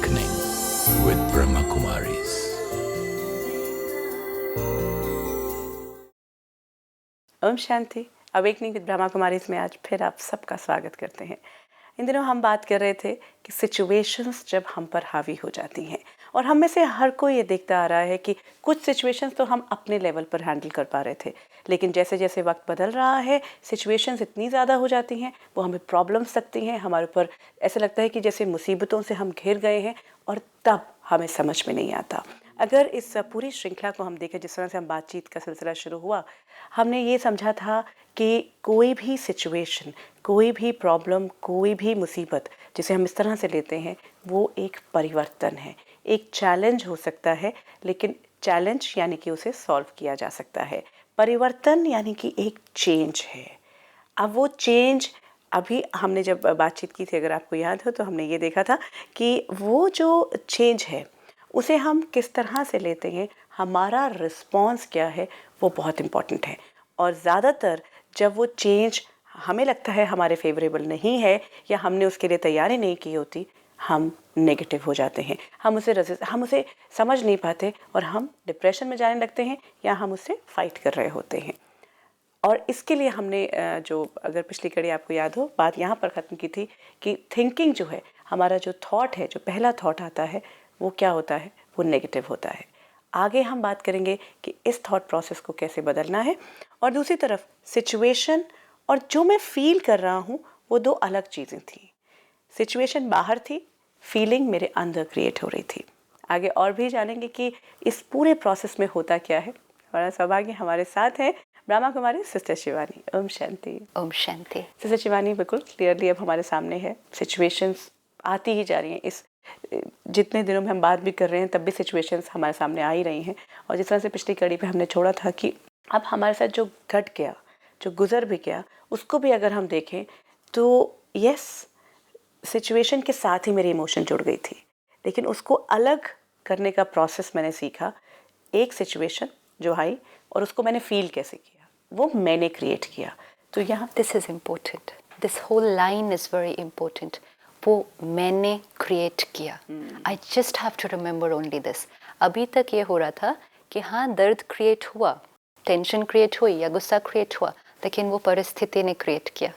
Awakening with Brahma Kumaris. ओम शांति। Awakening with Brahma Kumaris में आज फिर आप सबका स्वागत करते हैं। इन दिनों हम बात कर रहे थे कि सिचुएशंस जब हम पर हावी हो जाती हैं, और हम में से हर कोई ये देखता आ रहा है कि कुछ सिचुएशंस तो हम अपने लेवल पर हैंडल कर पा रहे थे, लेकिन जैसे जैसे वक्त बदल रहा है सिचुएशंस इतनी ज़्यादा हो जाती हैं, वो हमें प्रॉब्लम्स सकती हैं, हमारे ऊपर ऐसा लगता है कि जैसे मुसीबतों से हम घिर गए हैं, और तब हमें समझ में नहीं आता। अगर इस पूरी श्रृंखला को हम देखें, जिस तरह से हम बातचीत का सिलसिला शुरू हुआ, हमने ये समझा था कि कोई भी सिचुएशन, कोई भी प्रॉब्लम, कोई भी मुसीबत जिसे हम इस तरह से लेते हैं, वो एक परिवर्तन है, एक चैलेंज हो सकता है, लेकिन चैलेंज यानी कि उसे सॉल्व किया जा सकता है। परिवर्तन यानी कि एक चेंज है। अब वो चेंज, अभी हमने जब बातचीत की थी, अगर आपको याद हो, तो हमने ये देखा था कि वो जो चेंज है उसे हम किस तरह से लेते हैं, हमारा रिस्पॉन्स क्या है, वो बहुत इम्पॉर्टेंट है। और ज़्यादातर जब वो चेंज हमें लगता है हमारे फेवरेबल नहीं है, या हमने उसके लिए तैयारी नहीं की होती, हम नेगेटिव हो जाते हैं, हम उसे समझ नहीं पाते, और हम डिप्रेशन में जाने लगते हैं, या हम उससे फाइट कर रहे होते हैं। और इसके लिए हमने जो, अगर पिछली कड़ी आपको याद हो, बात यहाँ पर ख़त्म की थी कि थिंकिंग जो है, हमारा जो थॉट है, जो पहला थॉट आता है, वो क्या होता है, वो नेगेटिव होता है। आगे हम बात करेंगे कि इस थॉट प्रोसेस को कैसे बदलना है। और दूसरी तरफ सिचुएशन और जो मैं फील कर रहा हूँ, वो दो अलग चीज़ें थी। सिचुएशन बाहर थी, फीलिंग मेरे अंदर क्रिएट हो रही थी। आगे और भी जानेंगे कि इस पूरे प्रोसेस में होता क्या है। हमारा सौभाग्य, हमारे साथ है ब्रह्मा कुमारी सिस्टर शिवानी। ओम शांति। ओम शांति। सिस्टर शिवानी बिल्कुल क्लियरली अब हमारे सामने है। सिचुएशंस आती ही जा रही हैं, इस जितने दिनों में हम बात भी कर रहे हैं तब भी सिचुएशंस हमारे सामने आ ही रही हैं। और जिस तरह से पिछली कड़ी पे हमने छोड़ा था कि अब हमारे साथ जो घट गया, जो गुजर भी गया, उसको भी अगर हम देखें तो यस, सिचुएशन के साथ ही मेरी इमोशन जुड़ गई थी, लेकिन उसको अलग करने का प्रोसेस मैंने सीखा। एक सिचुएशन जो आई और उसको मैंने फील कैसे किया, वो मैंने क्रिएट किया। तो यहाँ this is important, this whole line is very important. वो मैंने क्रिएट किया। I just have to remember only this. अभी तक ये हो रहा था कि हाँ, दर्द क्रिएट हुआ, टेंशन क्रिएट हुई या गुस्सा क्रिएट हुआ, लेकिन वो परिस्थिति ने क्रिएट किया।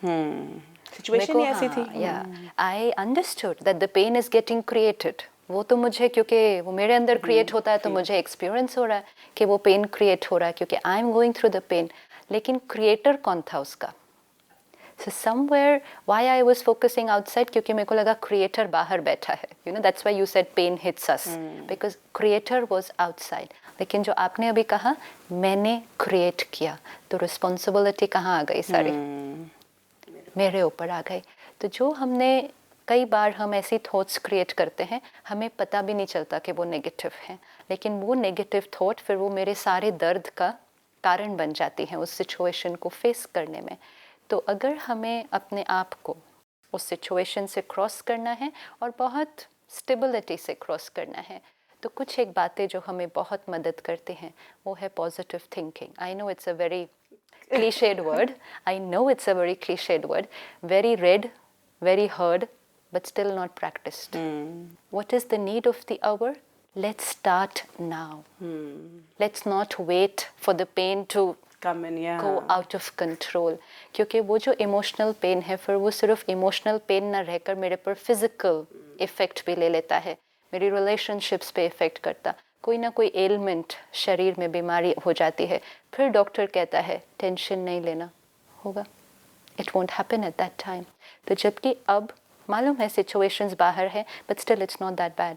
सिचुएशन ही ऐसी थी। I understood that the pain is getting created. वो तो मुझे, क्योंकि वो मेरे अंदर क्रिएट होता है, तो मुझे एक्सपीरियंस हो रहा है कि वो पेन क्रिएट हो रहा है, क्योंकि I am going through the pain. लेकिन क्रिएटर कौन था उसका? So somewhere why I was focusing outside, क्योंकि मेरे को लगा क्रिएटर बाहर बैठा है. You know, that's why you said pain hits us, because creator was outside. लेकिन जो आपने अभी कहा मैंने क्रिएट किया, तो रिस्पॉन्सिबिलिटी कहाँ आ गई सारी? मेरे ऊपर आ गई। तो जो हमने, कई बार हम ऐसी थॉट्स क्रिएट करते हैं, हमें पता भी नहीं चलता कि वो नेगेटिव हैं, लेकिन वो नेगेटिव थॉट फिर वो मेरे सारे दर्द का कारण बन जाती हैं उस सिचुएशन को फेस करने में। तो अगर हमें अपने आप को उस सिचुएशन से क्रॉस करना है और बहुत स्टेबिलिटी से क्रॉस करना है, तो कुछ एक बातें जो हमें बहुत मदद करती हैं, वो है positive thinking. I know it's a very cliched word. I know it's a very cliched word. Very read, very heard, but still not practiced. What is the need of the hour? Let's start now. Let's not wait for the pain to come in, go out of control. क्योंकि वो जो emotional pain है, फिर वो सिर्फ emotional pain ना रहकर मेरे पर फिजिकल इफेक्ट भी ले लेता है, मेरी रिलेशनशिप्स पे इफेक्ट करता, कोई ना कोई एलिमेंट शरीर में बीमारी हो जाती है, फिर डॉक्टर कहता है टेंशन नहीं लेना, होगा, it won't happen at that time. तो जबकि अब मालूम है सिचुएशंस बाहर है, but still it's not that bad,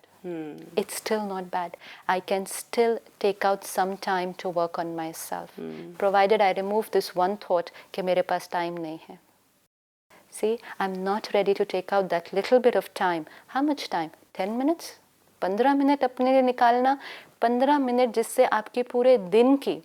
it's still not bad. I can still take out some time to work on my self, provided I remove this one thought कि मेरे पास time नहीं है। See, I'm not ready to take out that little bit of time. How much time? 10 minutes? 15 minute अपने लिए निकालना। 15 minute जिससे आपके पूरे दिन की,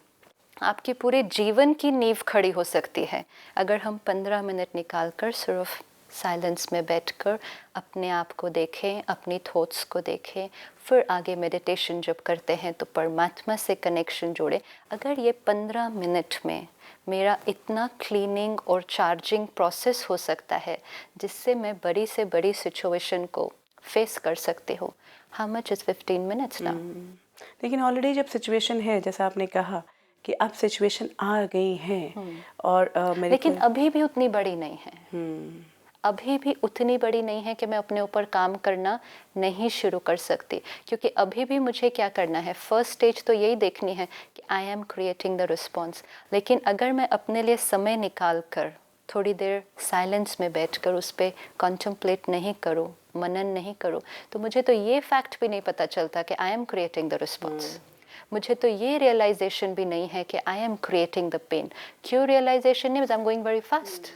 आपके पूरे जीवन की नींव खड़ी हो सकती है, अगर हम 15 मिनट निकाल कर सिर्फ साइलेंस में बैठकर अपने आप को देखें, अपनी थॉट्स को देखें, फिर आगे मेडिटेशन जब करते हैं तो परमात्मा से कनेक्शन जोड़े। अगर ये 15 मिनट में मेरा इतना क्लीनिंग और चार्जिंग प्रोसेस हो सकता है, जिससे मैं बड़ी से बड़ी सिचुएशन को फेस कर सकते हो. How much is 15 minutes now? लेकिन ऑलरेडी जब सिचुएशन है, जैसा आपने कहा कि अब सिचुएशन आ गई है और मेरे लेकिन को अभी भी उतनी बड़ी नहीं है. अभी भी उतनी बड़ी नहीं है कि मैं अपने ऊपर काम करना नहीं शुरू कर सकती, क्योंकि अभी भी मुझे क्या करना है, फर्स्ट स्टेज तो यही देखनी है कि I am creating the response. लेकिन अगर मैं अपने लिए समय निकाल कर थोड़ी देर साइलेंस में बैठकर उस पर कॉन्टम्पलेट नहीं करूँ, मनन नहीं करूँ, तो मुझे तो ये फैक्ट भी नहीं पता चलता कि I am creating the response. मुझे तो ये रियलाइजेशन भी नहीं है कि I am creating the pain. क्यों रियलाइजेशन नहीं? I am going very fast.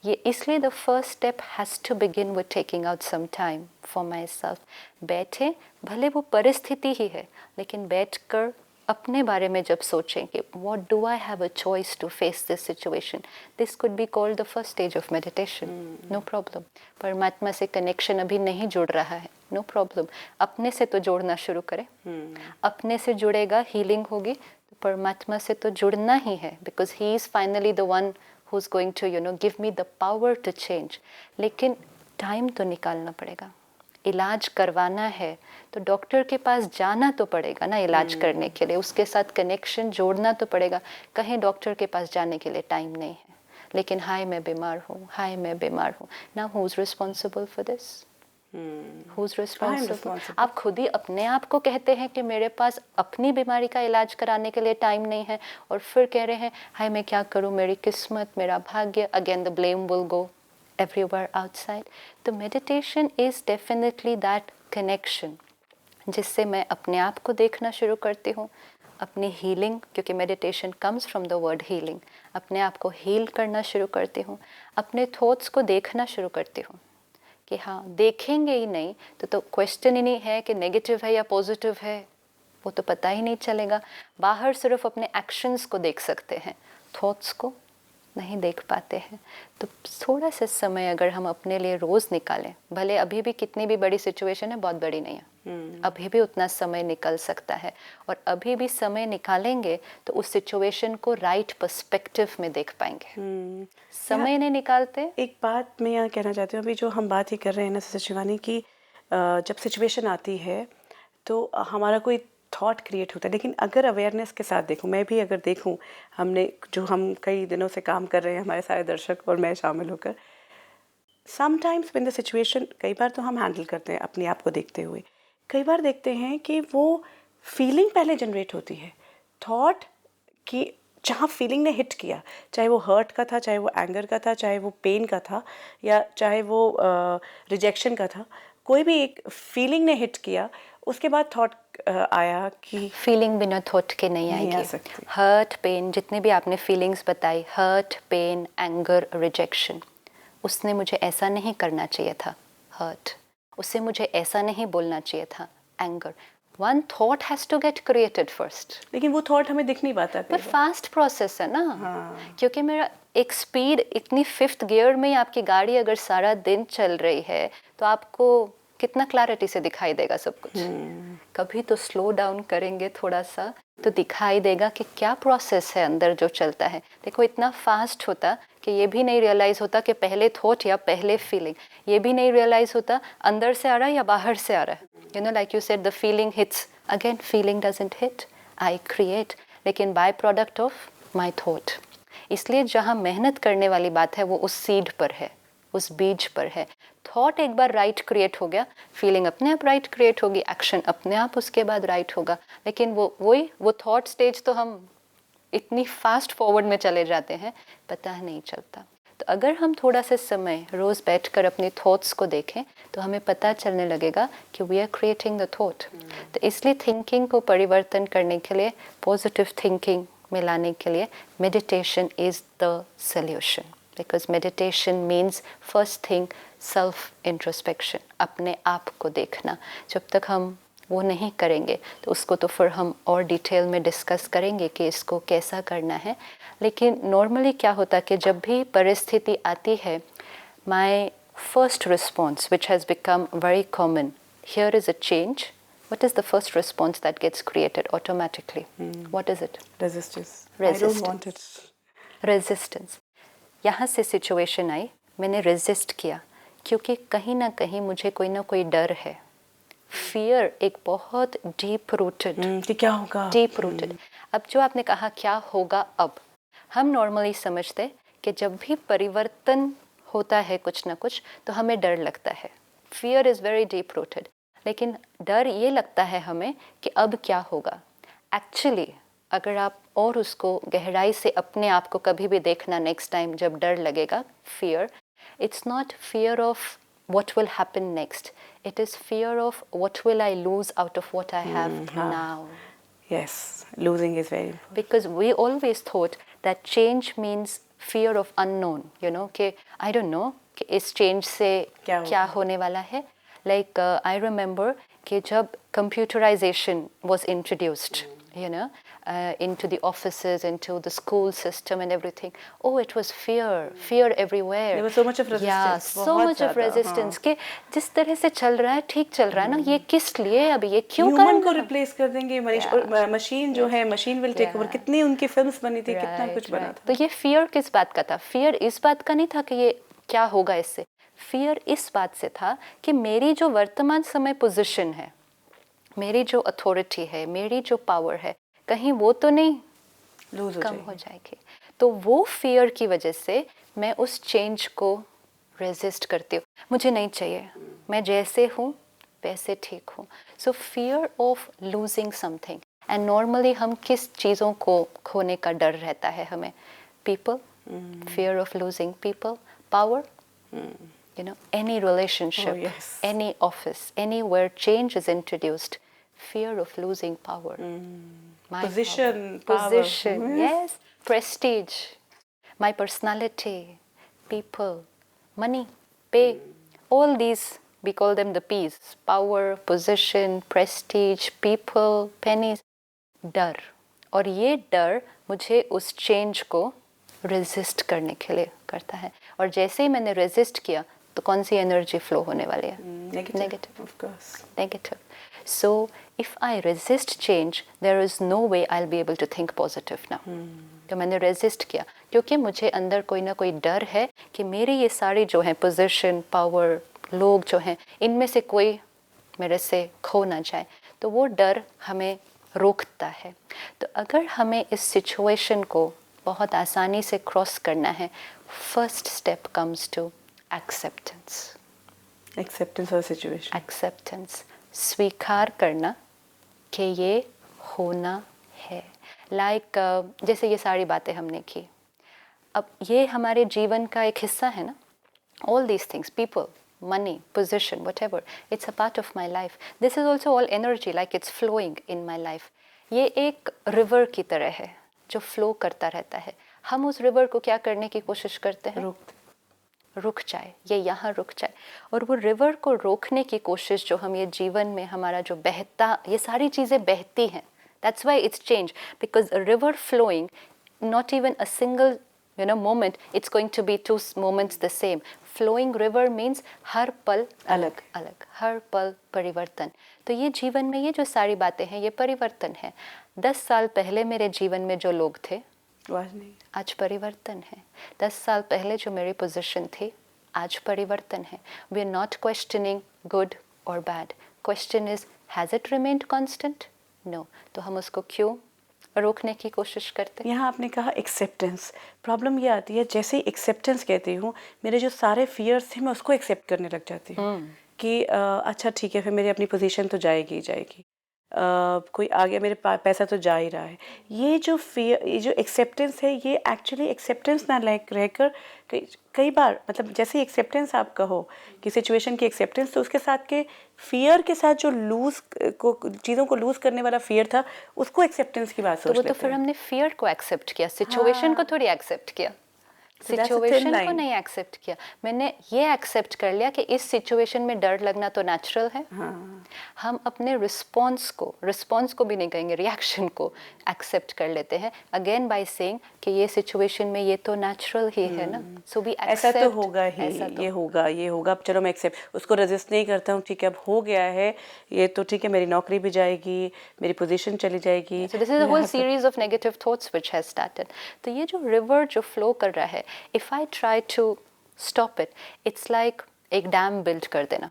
ये इसलिए the first step has to begin with taking out some time for my self. बैठे, भले वो परिस्थिति ही है, लेकिन बैठ कर अपने बारे में जब सोचें कि what do I have a choice to face this situation, this could be called the first stage of meditation. No problem. परमात्मा से कनेक्शन अभी नहीं जुड़ रहा है, नो प्रॉब्लम. अपने से तो जोड़ना शुरू करें. अपने से जुड़ेगा, हीलिंग होगी. तो परमात्मा से तो जुड़ना ही है, because he is finally the one who's going to give me the power to change. लेकिन टाइम तो निकालना पड़ेगा. इलाज करवाना है तो डॉक्टर के पास जाना तो पड़ेगा ना इलाज करने के लिए, उसके साथ कनेक्शन जोड़ना तो पड़ेगा. कहीं डॉक्टर के पास जाने के लिए टाइम नहीं है, लेकिन हाय मैं बीमार हूँ, हाय मैं बीमार हूँ. Now who is responsible for this? Who's responsible? आप खुद ही अपने आप को कहते हैं कि मेरे पास अपनी बीमारी का इलाज कराने के लिए टाइम नहीं है, और फिर कह रहे हैं हाय मैं क्या करूं, मेरी किस्मत, मेरा भाग्य. Again the blame will go everywhere outside. तो meditation is definitely that connection जिससे मैं अपने आप को देखना शुरू करती हूँ, अपनी हीलिंग, क्योंकि meditation comes from the word healing. अपने आप को हील करना शुरू करती हूँ, अपने थॉट्स को देखना शुरू करती हूँ कि हाँ देखेंगे ही नहीं तो क्वेश्चन ही नहीं है कि नेगेटिव है या पॉजिटिव है, वो तो पता ही नहीं चलेगा. बाहर सिर्फ अपने एक्शंस को देख सकते हैं, थॉट्स को नहीं देख पाते हैं. तो थोड़ा सा समय अगर हम अपने लिए रोज़ निकालें, भले अभी भी कितनी भी बड़ी सिचुएशन है, बहुत बड़ी नहीं है, अभी भी उतना समय निकल सकता है. और अभी भी समय निकालेंगे तो उस सिचुएशन को राइट पर्सपेक्टिव में देख पाएंगे. समय नहीं निकालते. एक बात मैं यहाँ कहना चाहती हूँ, अभी जो हम बात ही कर रहे हैं ना शिवानी की, जब सिचुएशन आती है तो हमारा कोई थॉट क्रिएट होता है, लेकिन अगर अवेयरनेस के साथ देखूं, मैं भी अगर देखूं, हम कई दिनों से काम कर रहे हैं, हमारे सारे दर्शक और मैं शामिल होकर, समटाइम्स व्हेन द सिचुएशन, कई बार तो हम हैंडल करते हैं अपने आप को देखते हुए, कई बार देखते हैं कि वो फीलिंग पहले जनरेट होती है, थॉट की जहाँ फीलिंग ने हिट किया, चाहे वो हर्ट का था, चाहे वो एंगर का था, चाहे वो पेन का था, या चाहे वो रिजेक्शन का था, कोई भी एक फीलिंग ने हिट किया, उसके बाद थॉट आया कि फीलिंग बिना थॉट के नहीं आएगी. हर्ट, पेन, जितने भी आपने फीलिंग्स बताई, हर्ट, पेन, एंगर, रिजेक्शन, उसने मुझे ऐसा नहीं करना चाहिए था, हर्ट, उससे मुझे ऐसा नहीं बोलना चाहिए था, anger. One thought has to get created first. लेकिन वो थॉट हमें दिख नहीं पाता, पर फास्ट प्रोसेस है ना. हाँ. क्योंकि मेरा एक स्पीड इतनी 5th गियर में, आपकी गाड़ी अगर सारा दिन चल रही है तो आपको कितना क्लैरिटी से दिखाई देगा सब कुछ. कभी तो स्लो डाउन करेंगे थोड़ा सा तो दिखाई देगा कि क्या प्रोसेस है अंदर जो चलता है. देखो इतना फास्ट होता कि ये भी नहीं रियलाइज़ होता कि पहले थॉट या पहले फीलिंग, ये भी नहीं रियलाइज़ होता अंदर से आ रहा है या बाहर से आ रहा है. You know, like you said, the feeling hits, again feeling doesn't hit, I create, लेकिन byproduct of my thought. इसलिए जहाँ मेहनत करने वाली बात है वो उस सीड पर है, उस बीज पर है. थॉट एक बार राइट क्रिएट हो गया, फीलिंग अपने आप राइट क्रिएट होगी, एक्शन अपने आप उसके बाद राइट होगा. लेकिन वो थॉट स्टेज तो हम इतनी फास्ट फॉरवर्ड में चले जाते हैं, पता नहीं चलता. तो अगर हम थोड़ा सा समय रोज़ बैठकर अपने थॉट्स को देखें तो हमें पता चलने लगेगा कि we are creating the thought. तो इसलिए थिंकिंग को परिवर्तन करने के लिए, पॉजिटिव थिंकिंग में लाने के लिए meditation is the solution. Because meditation means first thing self introspection, अपने आप को देखना. जब तक हम वो नहीं करेंगे तो उसको तो फिर हम और डिटेल में डिस्कस करेंगे कि इसको कैसा करना है. लेकिन नॉर्मली क्या होता है कि जब भी परिस्थिति आती है, my first response which has become very common, here is a change. What is the first response that gets created automatically? What is it? Resistance. Resistance. I don't want it. Resistance. यहाँ से situation आई, मैंने resist किया. क्योंकि कहीं ना कहीं मुझे कोई ना कोई डर है। फियर एक बहुत डीप रूटेड, कि क्या होगा, डीप रूटेड। अब जो आपने कहा क्या होगा, अब हम नॉर्मली समझते कि जब भी परिवर्तन होता है कुछ ना कुछ तो हमें डर लगता है। Fear is very deep rooted. लेकिन डर ये लगता है हमें कि अब क्या होगा। एक्चुअली अगर आप और उसको गहराई से अपने आप को कभी भी देखना, नेक्स्ट टाइम जब डर लगेगा, fear, it's not fear of what will happen next. It is fear of what will I lose out of what I have now. Yes, losing is very important. Because we always thought that change means fear of unknown. You know, कि I don't know कि इस change से क्या होने वाला है. Like I remember कि जब computerization was introduced, you know, into the offices, into the school system and everything. Oh, it was fear everywhere. There was so much of resistance. Yeah, so much of resistance. कि जिस तरह से चल रहा है ठीक चल रहा है ना, ये किस लिए अभी ये क्यों करना? ह्यूमन को रिप्लेस कर देंगे, मशीन जो है, मशीन विल टेक ओवर। कितनी उनकी फिल्म्स बनी थी, कितना कुछ बना था। तो ये फियर किस बात का था? फियर इस बात का नहीं था कि ये क्या होगा इससे। फियर इस बात से था कि मेरी जो वर्तमान समय पोजीशन है, मेरी जो अथॉरिटी है, मेरी जो पावर है, कहीं वो तो नहीं कम हो जाएगी। तो वो फियर की वजह से मैं उस चेंज को रेजिस्ट करती हूँ। मुझे नहीं चाहिए, मैं जैसे हूँ वैसे ठीक हूँ। सो fear of losing something. And normally हम किस चीज़ों को खोने का डर रहता है हमें? People, fear of losing people, power, you know, any relationship, any office, anywhere change is introduced, fear of losing power. My position, power. Position, yes, prestige, my personality, people, money, pay, all these, we call them the P's: power, position, prestige, people, pennies, डर। और ये डर मुझे उस change को resist करने के लिए करता है। और जैसे ही मैंने रेजिस्ट किया तो कौन सी एनर्जी फ्लो होने वाली है? Negative, of course, negative. So if I resist change, there is no way I will be able to think positive now. तो मैंने रेजिस्ट किया क्योंकि मुझे अंदर कोई ना कोई डर है कि मेरी ये सारी जो है पोजीशन, पावर, लोग जो हैं, इनमें से कोई मेरे से खो ना जाए। तो वो डर हमें रोकता है। तो अगर हमें इस सिचुएशन को बहुत आसानी से क्रॉस करना है, first step comes to acceptance. Acceptance of situation, acceptance, स्वीकार करना कि ये होना है। लाइक जैसे ये सारी बातें हमने की, अब ये हमारे जीवन का एक हिस्सा है ना। All these things, people, money, position, whatever, it's a part of my life. This is also all energy, like it's flowing in my life. ये एक रिवर की तरह है जो फ्लो करता रहता है। हम उस रिवर को क्या करने की कोशिश करते हैं? रुक जाए, ये यहाँ रुक जाए। और वो रिवर को रोकने की कोशिश जो हम ये जीवन में हमारा जो बहता, ये सारी चीज़ें बहती हैं। That's why it's change, because a river flowing, not even a single moment, it's going to be two moments the same. Flowing river means हर पल अलग अलग, हर पल परिवर्तन। तो ये जीवन में ये जो सारी बातें हैं, ये परिवर्तन है। 10 साल पहले मेरे जीवन में जो लोग थे, आज परिवर्तन है। 10 साल पहले जो मेरी पोजीशन थी, आज परिवर्तन है। We are not questioning good और bad. Question is, has it remained constant? No. तो हम उसको क्यों रोकने की कोशिश करते हैं? यहाँ आपने कहा एक्सेप्टेंस। प्रॉब्लम ये आती है, जैसे ही एक्सेप्टेंस कहती हूँ, मेरे जो सारे फियर्स थे मैं उसको एक्सेप्ट करने लग जाती हूँ कि अच्छा ठीक है, फिर मेरी अपनी पोजीशन तो जाएगी ही जाएगी, कोई आगे मेरे पैसा तो जा ही रहा है। ये जो फियर, ये जो एक्सेप्टेंस है, ये एक्चुअली एक्सेप्टेंस ना लाइक रहकर कई बार, मतलब जैसे एक्सेप्टेंस आप कहो कि सिचुएशन की एक्सेप्टेंस, तो उसके साथ के फियर के साथ जो लूज को, चीज़ों को लूज करने वाला फियर था, उसको एक्सेप्टेंस की बात सोच लेते हैं। तो फिर हमने फियर को एक्सेप्ट किया, सिचुएशन को थोड़ी एक्सेप्ट किया। सिचुएशन को नहीं एक्सेप्ट किया, मैंने ये एक्सेप्ट कर लिया कि इस सिचुएशन में डर लगना तो नेचुरल है। हम अपने रिस्पॉन्स को भी नहीं कहेंगे, रिएक्शन को एक्सेप्ट कर लेते हैं, अगेन बाय सेइंग कि ये सिचुएशन में ये तो नेचुरल ही है ना। सो वी ऐसा तो होगा ही, ये होगा, अब चलो मैं एक्सेप्ट, उसको रेजिस्ट नहीं करता हूँ, ठीक है अब हो गया है ये तो ठीक है, मेरी नौकरी भी जाएगी, मेरी पोजीशन चली जाएगी। So this is a whole series of negative thoughts which has started. तो ये जो रिवर जो फ्लो कर रहा है, if I try to stop it, it's like एक डैम बिल्ड कर देना,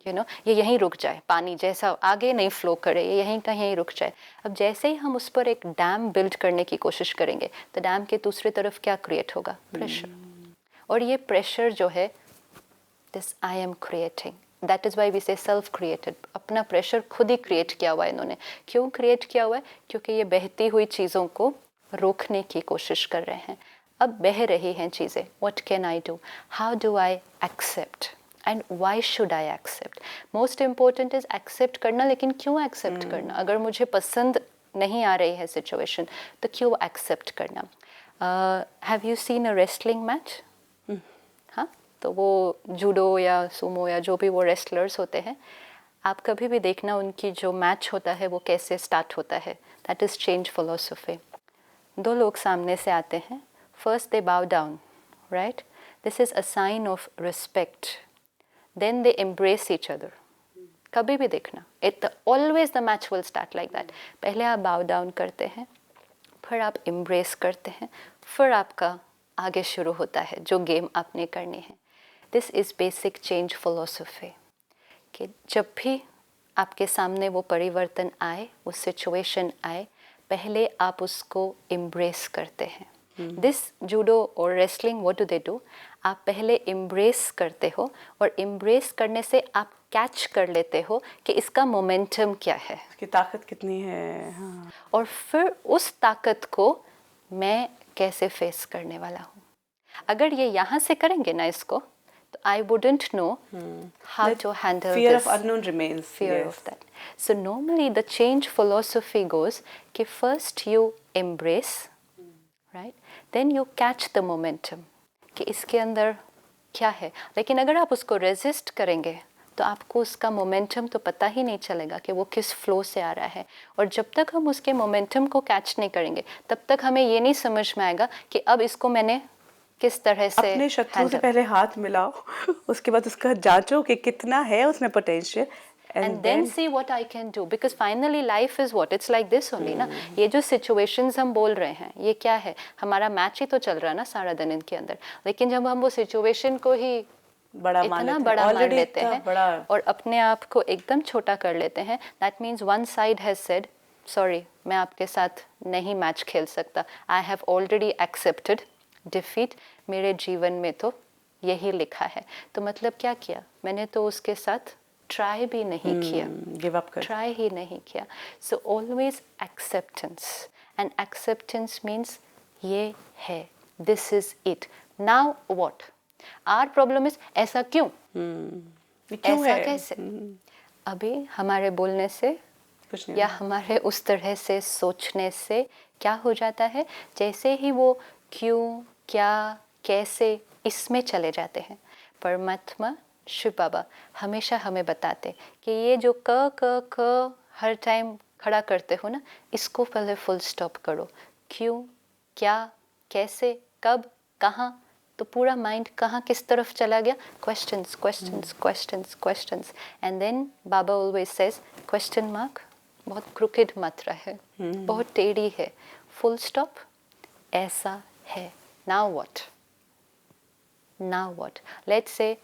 ये यहीं रुक जाए, पानी जैसा आगे नहीं फ्लो करे, ये यहीं कहीं रुक जाए। अब जैसे ही हम उस पर एक डैम बिल्ड करने की कोशिश करेंगे तो डैम के दूसरी तरफ क्या क्रिएट होगा? प्रेशर। और ये प्रेशर जो है, this I am creating, that is why we say self created. अपना प्रेशर खुद ही क्रिएट किया हुआ है इन्होंने। क्यों क्रिएट किया हुआ है? क्योंकि ये बहती हुई चीज़ों को रोकने की कोशिश कर रहे हैं। अब बह रही हैं चीज़ें, what can I do, how do I accept and why should I accept? Most important is accept करना। लेकिन क्यों एक्सेप्ट करना? अगर मुझे पसंद नहीं आ रही है सिचुएशन तो क्यों एक्सेप्ट करना? Have you seen a wrestling match? हाँ, तो वो जूडो या सुमो या जो भी वो रेसलर्स होते हैं, आप कभी भी देखना उनकी जो मैच होता है वो कैसे स्टार्ट होता है। That is change philosophy. दो लोग सामने से आते हैं, first they bow down, right? This is a sign of respect, then they embrace each other. कभी भी देखना, it always the match will start like that. पहले आप बाउ डाउन करते हैं, फिर आप एम्ब्रेस करते हैं, फिर आपका आगे शुरू होता है जो गेम आपने करनी है। This is basic change philosophy कि जब भी आपके सामने वो परिवर्तन आए, वो सिचुएशन आए, पहले आप उसको एम्ब्रेस करते हैं। दिस जूडो और wrestling, what do they do? आप पहले एम्ब्रेस करते हो और एम्ब्रेस करने से आप कैच कर लेते हो कि इसका मोमेंटम क्या है, इसकी ताकत कितनी है। हाँ। और फिर उस ताकत को मैं कैसे फेस करने वाला हूँ। अगर ये यहाँ से करेंगे ना इसको, तो I wouldn't know how to handle Fear this. of unknown remains. Fear Yes. of that. So normally the change philosophy goes कि first you embrace, right? Then you catch the momentum कि इसके अंदर क्या है। लेकिन अगर आप उसको resist करेंगे तो आपको उसका मोमेंटम तो पता ही नहीं चलेगा कि वो किस फ्लो से आ रहा है। और जब तक हम उसके मोमेंटम को कैच नहीं करेंगे तब तक हमें ये नहीं समझ में आएगा कि अब इसको मैंने किस तरह से अपने शत्रु से पहले हाथ मिलाओ, उसके बाद उसका जांचो कि कितना है उसमें potential, and then see what I can do, because finally life is what, it's like this only ना। ये जो situations हम बोल रहे हैं ये क्या है? हमारा मैच ही तो चल रहा है ना सारा दिन इनके अंदर। लेकिन जब हम वो situation को ही इतना बड़ा मान लेते हैं और अपने आप को एकदम छोटा कर लेते हैं, that means one side has said sorry, मैं आपके साथ नहीं मैच खेल सकता, I have already accepted defeat, मेरे जीवन में तो यही लिखा है। तो मतलब क्या किया मैंने? तो उसके साथ ट्राई भी नहीं किया, गिव अप कर, ट्राई ही नहीं किया। So always acceptance, and acceptance means ये है, this is it, now what? Our problem is ऐसा क्यों, ऐसा है? कैसे? अभी हमारे बोलने से या हमारे उस तरह से सोचने से क्या हो जाता है? जैसे ही वो क्यों, क्या, कैसे इसमें चले जाते हैं, परमात्मा शिव बाबा हमेशा हमें बताते कि ये जो क हर टाइम खड़ा करते हो ना, इसको पहले फुल स्टॉप करो। क्यों, क्या, कैसे, कब, कहाँ, तो पूरा माइंड कहाँ किस तरफ चला गया? Questions questions questions questions, and then Baba always says question mark बहुत क्रुकेड मात्रा है, बहुत टेढ़ी है, फुल स्टॉप, ऐसा है, now what, now what? Let's say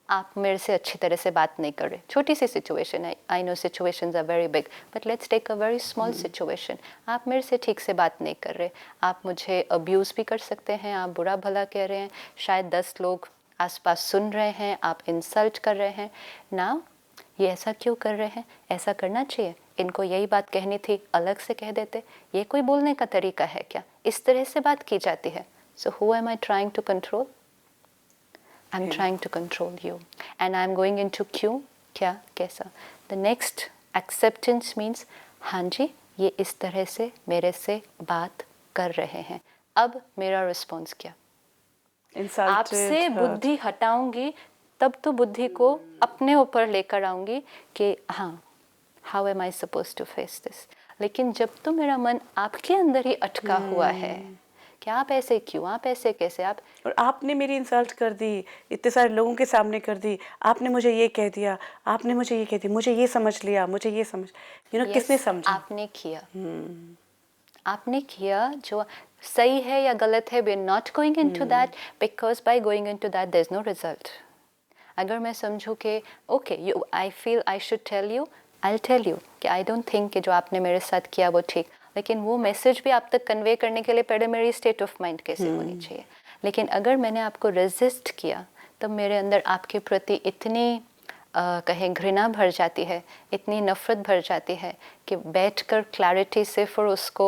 आप मेरे से अच्छी तरह से बात नहीं कर रहे, छोटी सी सिचुएशन है, I know situations are very big, but let's take a very small situation. आप मेरे से ठीक से बात नहीं कर रहे, आप मुझे अब्यूज़ भी कर सकते हैं, आप बुरा भला कह रहे हैं, शायद 10 लोग आसपास सुन रहे हैं, आप इंसल्ट कर रहे हैं। नाउ ये ऐसा क्यों कर रहे हैं? ऐसा करना चाहिए, इनको यही बात कहनी थी, अलग से कह देते। ये कोई बोलने का तरीका है क्या? इस तरह से बात की जाती है। So who am I trying to control? I'm trying to control you, and I'm going into क्यों, क्या, कैसा। The next acceptance means हाँ जी ये इस तरह से मेरे से बात कर रहे हैं, अब मेरा रिस्पॉन्स क्या? आपसे बुद्धि हटाऊंगी तब तो बुद्धि को अपने ऊपर लेकर आऊंगी कि हाँ, how am I supposed to face this? लेकिन जब तो मेरा मन आपके अंदर ही अटका हुआ है कि आप ऐसे क्यों, आप ऐसे कैसे, आप, और आपने मेरी इंसल्ट कर दी, इतने सारे लोगों के सामने कर दी, आपने मुझे ये कह दिया, आपने मुझे ये कह दिया, मुझे ये समझ लिया, मुझे ये समझ, yes, किसने समझा? आपने किया, आपने किया। जो सही है या गलत है, we are not going into that, because by going into that there is no result. अगर मैं समझूँ कि okay you I feel I should tell you, I tell you कि आई डोंट थिंक कि जो आपने मेरे साथ किया वो ठीक, लेकिन वो मैसेज भी आप तक कन्वे करने के लिए पहले मेरी स्टेट ऑफ माइंड कैसे होनी चाहिए। लेकिन अगर मैंने आपको रेजिस्ट किया तब मेरे अंदर आपके प्रति इतनी कहें घृणा भर जाती है, इतनी नफरत भर जाती है कि बैठकर क्लैरिटी से फिर उसको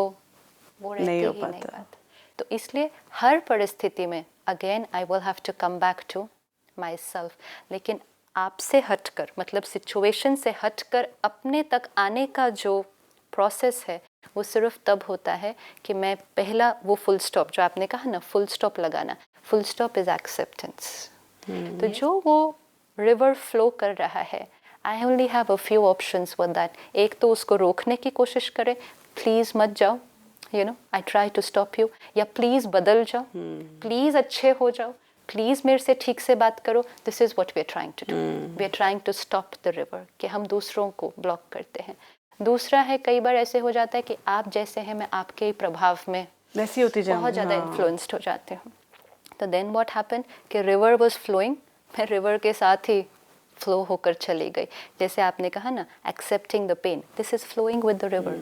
वो रहती नहीं हो ही नहीं पाता। पाता। तो इसलिए हर परिस्थिति में again I will have to come back to my self, लेकिन आपसे हटकर मतलब सिचुएशन से हटकर अपने तक आने का जो प्रोसेस है वो सिर्फ तब होता है कि मैं पहला वो फुल स्टॉप जो आपने कहा ना, फुल स्टॉप लगाना, फुल स्टॉप इज एक्सेप्टेंस। तो जो वो रिवर फ्लो कर रहा है, I only have a few options with that. एक तो उसको रोकने की कोशिश करें, प्लीज़ मत जाओ, you know I try to stop you, या प्लीज़ बदल जाओ, प्लीज़ अच्छे हो जाओ, प्लीज़ मेरे से ठीक से बात करो। This is what we are trying to do, we are trying to stop the river, कि हम दूसरों को ब्लॉक करते हैं। दूसरा है कई बार ऐसे हो जाता है कि आप जैसे हैं मैं आपके ही प्रभाव में वैसी होती जाऊँ, बहुत ज़्यादा इन्फ्लुएंस्ड हो जाते हूँ। तो देन व्हाट हैपन कि रिवर वाज फ्लोइंग, मैं रिवर के साथ ही फ्लो होकर चली गई। जैसे आपने कहा ना, accepting the pain, this is flowing with the river.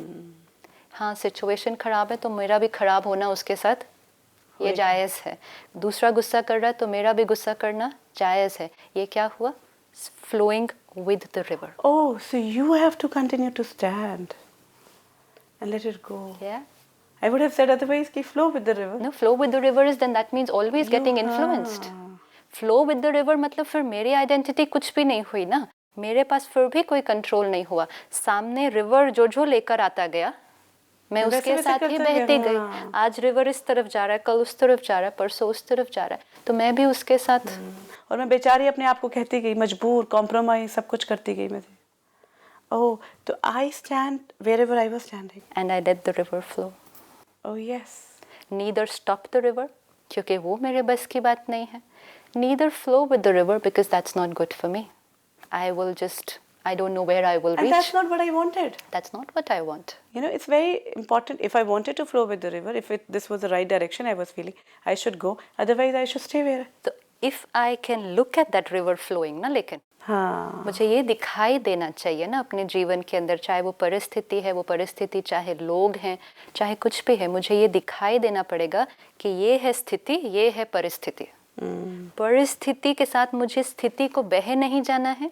हाँ, सिचुएशन खराब है तो मेरा भी खराब होना उसके साथ ये जायज़ है। दूसरा गुस्सा कर रहा है तो मेरा भी गुस्सा करना जायज़ है। ये क्या हुआ? Flowing with the river. Oh, so you have to continue to stand and let it go. Yeah. I would have said otherwise कि flow with the river. No, flow with the river is then that means always getting influenced. Flow with the river मतलब फिर मेरी identity कुछ भी नहीं हुई ना, मेरे पास फिर भी कोई कंट्रोल नहीं हुआ। सामने रिवर जो जो लेकर आता गया मैं उसके साथ ही बहती गई। आज रिवर इस तरफ जा रहा है, कल उस तरफ जा रहा है, परसों उस तरफ जा रहा है, तो मैं भी उसके साथ। और मैं बेचारी अपने आप को कहती गई, मजबूर, कॉम्प्रोमाइज सब कुछ करती गई मैं। ओह, तो I stand wherever I was standing. And I let the river flow. Oh yes. Neither stop the river, क्योंकि वो मेरे बस की बात नहीं है. Neither flow with the river because that's not good for me. I don't know where I will reach. And that's not what I wanted. That's not what I want. You know, it's very important. If I wanted to flow with the river, if this was the right direction I was feeling, I should go. Otherwise, I should stay where. So if I can look at that river flowing ना, लेकिन हाँ, मुझे ये दिखाई देना चाहिए ना अपने जीवन के अंदर, चाहे वो परिस्थिति है, वो परिस्थिति चाहे लोग हैं, चाहे कुछ भी है, मुझे ये दिखाई देना पड़ेगा कि ये है स्थिति, ये है परिस्थिति। परिस्थिति के साथ मुझे स्थिति को बह नहीं जाना है,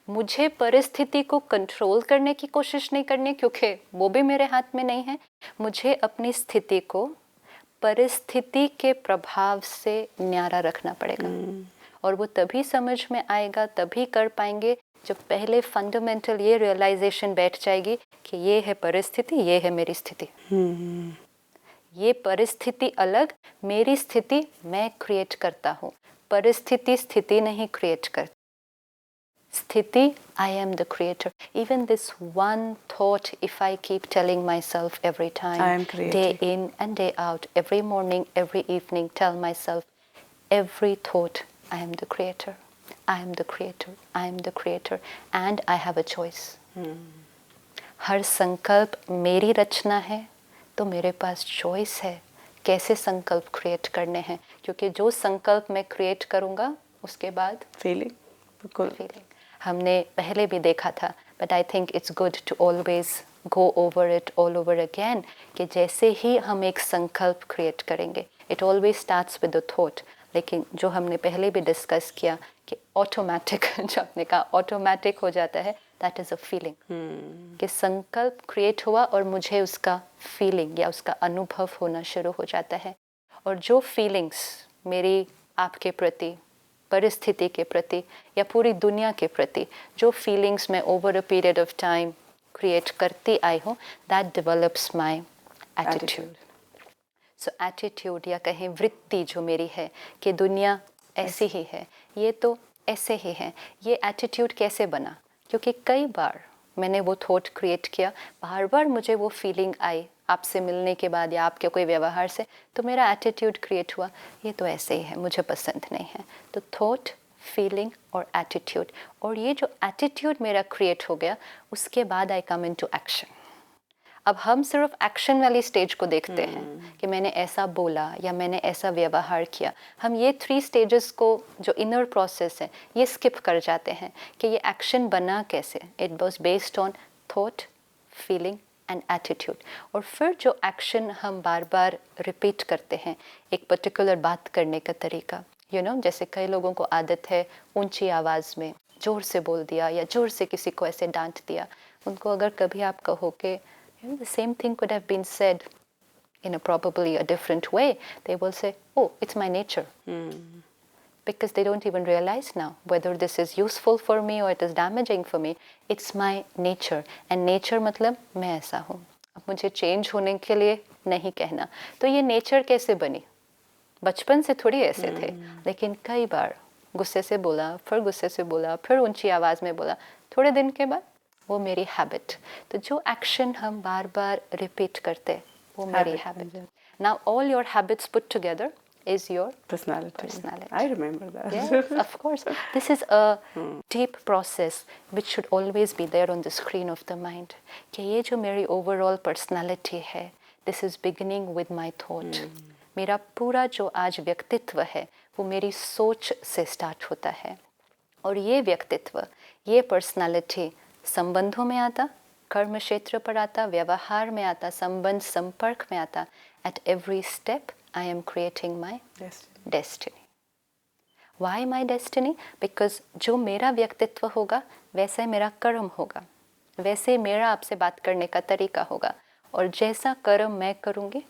मुझे परिस्थिति को कंट्रोल करने की कोशिश नहीं करनी, क्योंकि वो भी मेरे हाथ में नहीं है। मुझे अपनी स्थिति को परिस्थिति के प्रभाव से न्यारा रखना पड़ेगा। और वो तभी समझ में आएगा, तभी कर पाएंगे जब पहले फंडामेंटल ये रियलाइजेशन बैठ जाएगी कि ये है परिस्थिति, ये है मेरी स्थिति। ये परिस्थिति अलग, मेरी स्थिति मैं क्रिएट करता हूँ, परिस्थिति स्थिति नहीं क्रिएट करती। स्थिति, I am the creator. Even this one thought, if I keep telling myself every time, I am creating. day in and day out, every morning, every evening, tell myself, every thought, I am the creator. I am the creator. I am the creator. And I have a choice. हर संकल्प मेरी रचना है, तो मेरे पास choice है कैसे संकल्प create करने हैं, क्योंकि जो संकल्प मैं क्रिएट करूँगा उसके बाद फीलिंग, बिल्कुल फीलिंग हमने पहले भी देखा था, but I think it's good to always go over it all over again, कि जैसे ही हम एक संकल्प क्रिएट करेंगे, it always starts with the thought, लेकिन जो हमने पहले भी डिस्कस किया कि ऑटोमेटिक, जो आपने कहा ऑटोमेटिक हो जाता है, दैट इज़ अ फीलिंग, कि संकल्प क्रिएट हुआ और मुझे उसका फीलिंग या उसका अनुभव होना शुरू हो जाता है। और जो फीलिंग्स मेरी आपके प्रति, परिस्थिति के प्रति या पूरी दुनिया के प्रति जो फीलिंग्स मैं over a period of time create करती आई हूँ, that develops my attitude. So attitude या कहें वृत्ति जो मेरी है कि दुनिया ऐसी ही है, ये तो ऐसे ही है, ये एटीट्यूड कैसे बना? क्योंकि कई बार मैंने वो थॉट क्रिएट किया, बार बार मुझे वो फीलिंग आई आपसे मिलने के बाद या आपके कोई व्यवहार से, तो मेरा एटीट्यूड क्रिएट हुआ, ये तो ऐसे ही है, मुझे पसंद नहीं है। तो थॉट, फीलिंग और एटीट्यूड, और ये जो एटीट्यूड मेरा क्रिएट हो गया, उसके बाद आई कम इनटू एक्शन। अब हम सिर्फ एक्शन वाली स्टेज को देखते हैं कि मैंने ऐसा बोला या मैंने ऐसा व्यवहार किया। हम ये 3 स्टेजेस को, जो इनर प्रोसेस है, ये स्किप कर जाते हैं कि ये एक्शन बना कैसे। It was based on thought, feeling and attitude. और फिर जो एक्शन हम बार बार रिपीट करते हैं, एक पर्टिकुलर बात करने का तरीका, जैसे कई लोगों को आदत है ऊंची आवाज़ में ज़ोर से बोल दिया या ज़ोर से किसी को ऐसे डांट दिया। उनको अगर कभी आप कहो कि the same thing could have been said in probably a different way, they will say, oh, it's my nature. Because they don't even realize now whether this is useful for me or it is damaging for me. It's my nature. And nature मतलब मैं ऐसा हूँ। अब मुझे change होने के लिए नहीं कहना। तो ये नेचर कैसे बनी? बचपन से थोड़ी ऐसे थे, लेकिन कई बार गुस्से से बोला, फिर गुस्से से बोला, फिर ऊंची आवाज़ में बोला, थोड़े दिन के बाद वो मेरी हैबिट। तो जो एक्शन हम बार बार रिपीट करते, वो मेरी habit. Now all your habits put together is your personality. I remember that. Yes, of course. This is a deep process which should always be there on the screen of the mind. कि ये जो मेरी overall personality है, this is beginning with my thought. मेरा पूरा जो आज व्यक्तित्व है, वो मेरी सोच से स्टार्ट होता है। और ये व्यक्तित्व, ये पर्सनालिटी संबंधों में आता, कर्म क्षेत्र पर आता, व्यवहार में आता, संबंध संपर्क में आता। At every step I am creating my destiny. Why my destiny? Because जो मेरा व्यक्तित्व होगा, वैसे मेरा कर्म होगा, वैसे मेरा आपसे बात करने का तरीका होगा, और जैसा कर्म मैं करूँगी,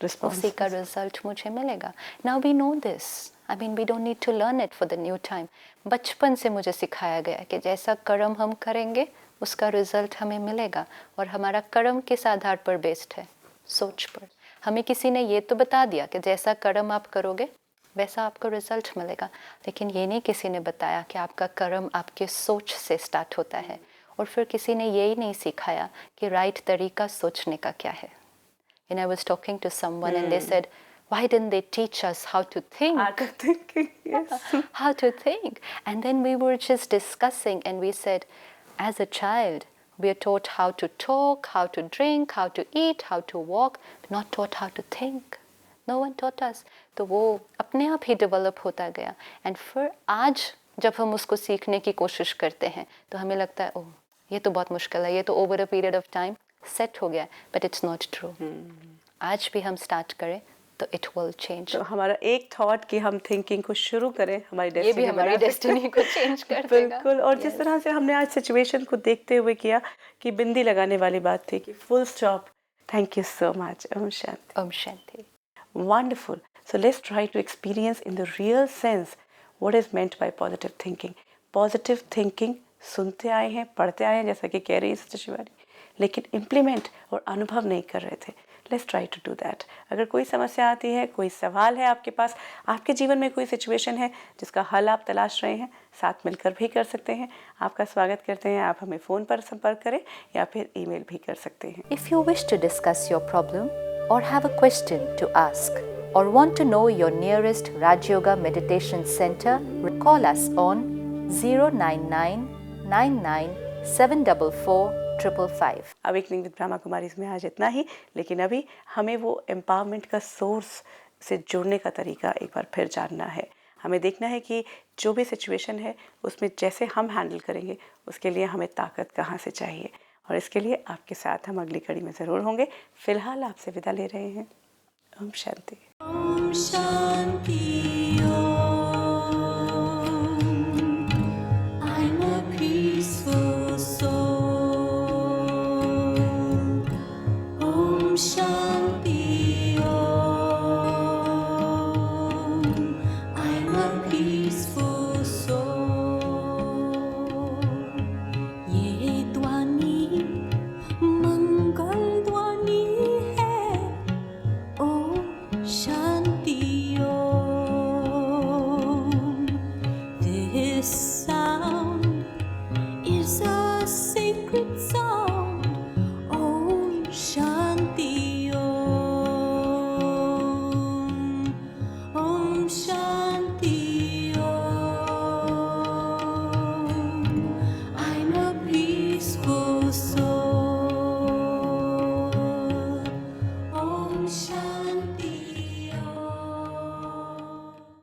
उसी का रिजल्ट मुझे मिलेगा। Now we know this. I mean, we don't need to learn it for the new time. बचपन से मुझे सिखाया गया कि जैसा कर्म हम करेंगे, उसका रिजल्ट हमें मिलेगा, और हमारा कर्म किस आधार पर बेस्ड है? सोच पर। हमें किसी ने ये तो बता दिया कि जैसा कर्म आप करोगे, वैसा आपको रिजल्ट मिलेगा, लेकिन ये नहीं किसी ने बताया कि आपका कर्म आपके सोच से स्टार्ट होता है। और फिर किसी ने यही नहीं सिखाया कि राइट तरीका सोचने का क्या है। And I was talking to someone and they said, why didn't they teach us how to think? Yes. How to think. And then we were just discussing and we said, as a child, we are taught how to talk, how to drink, how to eat, how to walk, but not taught how to think. No one taught us. तो वो अपने आप ही develop होता गया। And फिर आज जब हम उसको सीखने की कोशिश करते हैं, तो हमें लगता है, ओह, ये तो बहुत मुश्किल है, ये तो over a period of time set हो गया, बट इट्स नॉट ट्रू। आज भी हम स्टार्ट करें तो इट विल चेंज। तो हमारा एक थॉट कि हम थिंकिंग को शुरू करें, हमारी डेस्टिनी, ये भी हमारी डेस्टिनी को चेंज कर देगा। बिल्कुल। और जिस तरह से हमने आज सिचुएशन को देखते हुए किया कि बिंदी लगाने वाली बात थी कि full stop. Thank you so much. ओम शांति। ओम शांति। Wonderful. So let's try to experience in the real sense what is meant by positive thinking. Positive thinking सुनते आए हैं, पढ़ते आए हैं, जैसा कि कह रही है सिस्टर शिवानी, लेकिन इम्प्लीमेंट और अनुभव नहीं कर रहे थे। Let's try to do that. अगर कोई समस्या आती है, कोई सवाल है आपके पास, आपके जीवन में कोई सिचुएशन है जिसका हल आप तलाश रहे हैं, साथ मिलकर भी कर सकते हैं। आपका स्वागत करते हैं। आप हमें फ़ोन पर संपर्क करें या फिर ईमेल भी कर सकते हैं। If you wish to discuss your problem or have a question to ask or want to know your nearest Raj Yoga Meditation Center, call us on 09999744555. Awakening with Brahma Kumaris में आज इतना ही, लेकिन अभी हमें वो एम्पावरमेंट का सोर्स से जुड़ने का तरीका एक बार फिर जानना है। हमें देखना है कि जो भी सिचुएशन है उसमें जैसे हम हैंडल करेंगे, उसके लिए हमें ताकत कहाँ से चाहिए, और इसके लिए आपके साथ हम अगली कड़ी में ज़रूर होंगे। फिलहाल आपसे विदा ले रहे हैं। Om Shanti. Om Shanti Om.